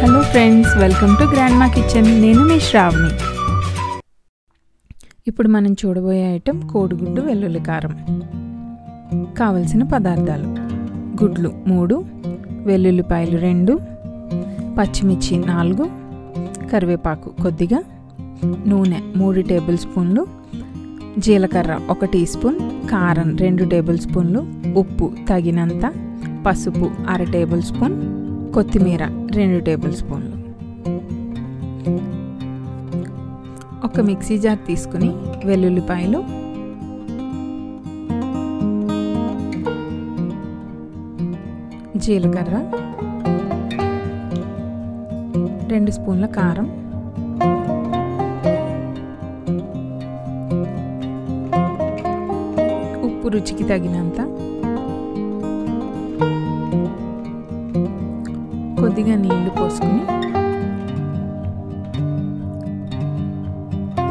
Hello friends, welcome to grandma kitchen. నేను మీ శ్రావణి. ఇప్పుడు మనం చూడబోయే ఐటెం కోడిగుడ్డు వెల్లుల్లి కారం. కావలసిన పదార్థాలు: గుడ్లు 3, వెల్లుల్లిపాయలు 2, పచ్చిమిర్చి 4, కరివేపాకు కొద్దిగా, నూనె 3 టేబుల్ స్పూన్లు, జీలకర్ర 1 టీ స్పూన్, కారం 2 టేబుల్ స్పూన్లు, ఉప్పు తగినంత, పసుపు 1/2 టేబుల్ స్పూన్, కొత్తిమీర 2 టేబుల్ స్పూన్లు. ఒక మిక్సీ జార్ తీసుకుని వెల్లుల్లిపాయలు, జీలకర్ర, 2 స్పూన్ల కారం, ఉప్పు రుచికి తగినంత, కొద్దిగా నీళ్లు పోసుకుని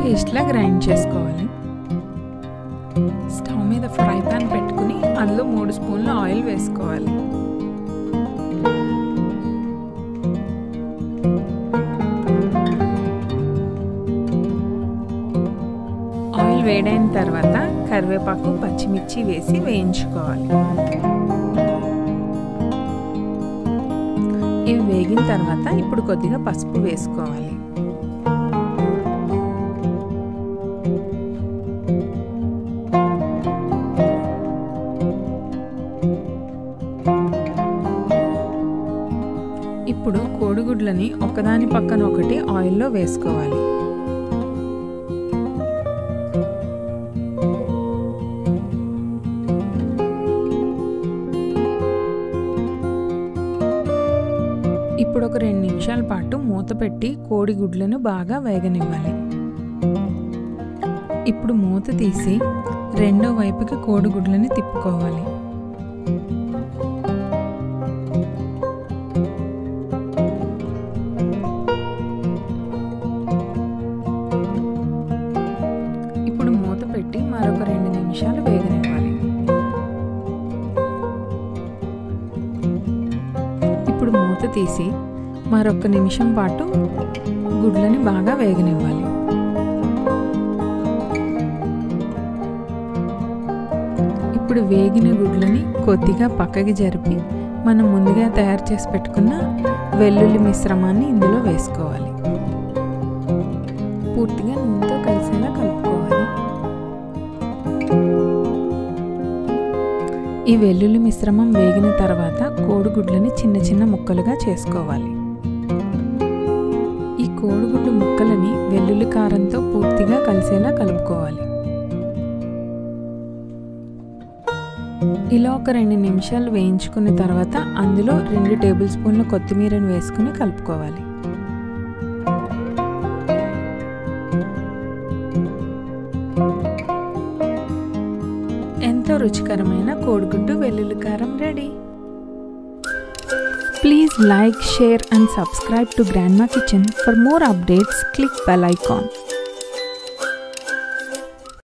పేస్ట్లా గ్రైండ్ చేసుకోవాలి. స్టవ్ మీద ఫ్రై పాన్ పెట్టుకుని అందులో 3 స్పూన్ల ఆయిల్ వేసుకోవాలి. ఆయిల్ వేడైన తర్వాత కరివేపాకు, పచ్చిమిర్చి వేసి వేయించుకోవాలి. ఇవి వేగిన తర్వాత ఇప్పుడు కొద్దిగా పసుపు వేసుకోవాలి. ఇప్పుడు కోడిగుడ్లని ఒకదాని పక్కన ఒకటి ఆయిల్లో వేసుకోవాలి. ఇప్పుడు ఒక 2 నిమిషాల పాటు మూత పెట్టి కోడిగుడ్లను బాగా వేగనివ్వాలి. ఇప్పుడు మూత తీసి రెండో వైపుకి కోడిగుడ్లని తిప్పుకోవాలి. ఇప్పుడు మూత పెట్టి మరొక 2 నిమిషాలు వేగనివ్వాలి. ఇప్పుడు మూత తీసి మరొక నిమిషం పాటు గుడ్లని బాగా వేగనివ్వాలి. ఇప్పుడు వేగిన గుడ్లని కొద్దిగా పక్కకి జరిపి మనం ముందుగా తయారు చేసి పెట్టుకున్న వెల్లుల్లి మిశ్రమాన్ని ఇందులో వేసుకోవాలి. పూర్తిగా నూనెతో కలిసేలా కలుపుకోవాలి. ఈ వెల్లుల్లి మిశ్రమం వేగిన తర్వాత కోడిగుడ్లని చిన్న చిన్న ముక్కలుగా చేసుకోవాలి. ఈ కోడిగుడ్డు ముక్కలని వెల్లుల్లి కారంతో పూర్తిగా కలిసేలా కలుపుకోవాలి. ఇలా ఒక 2 నిమిషాలు వేయించుకున్న తర్వాత అందులో 2 టేబుల్ స్పూన్ల కొత్తిమీరను వేసుకుని కలుపుకోవాలి. ఎంతో రుచికరమైన కోడిగుడ్డు వెల్లుల్లి కారం ready. Please like, share and subscribe to Grandma Kitchen. For more updates, click bell icon.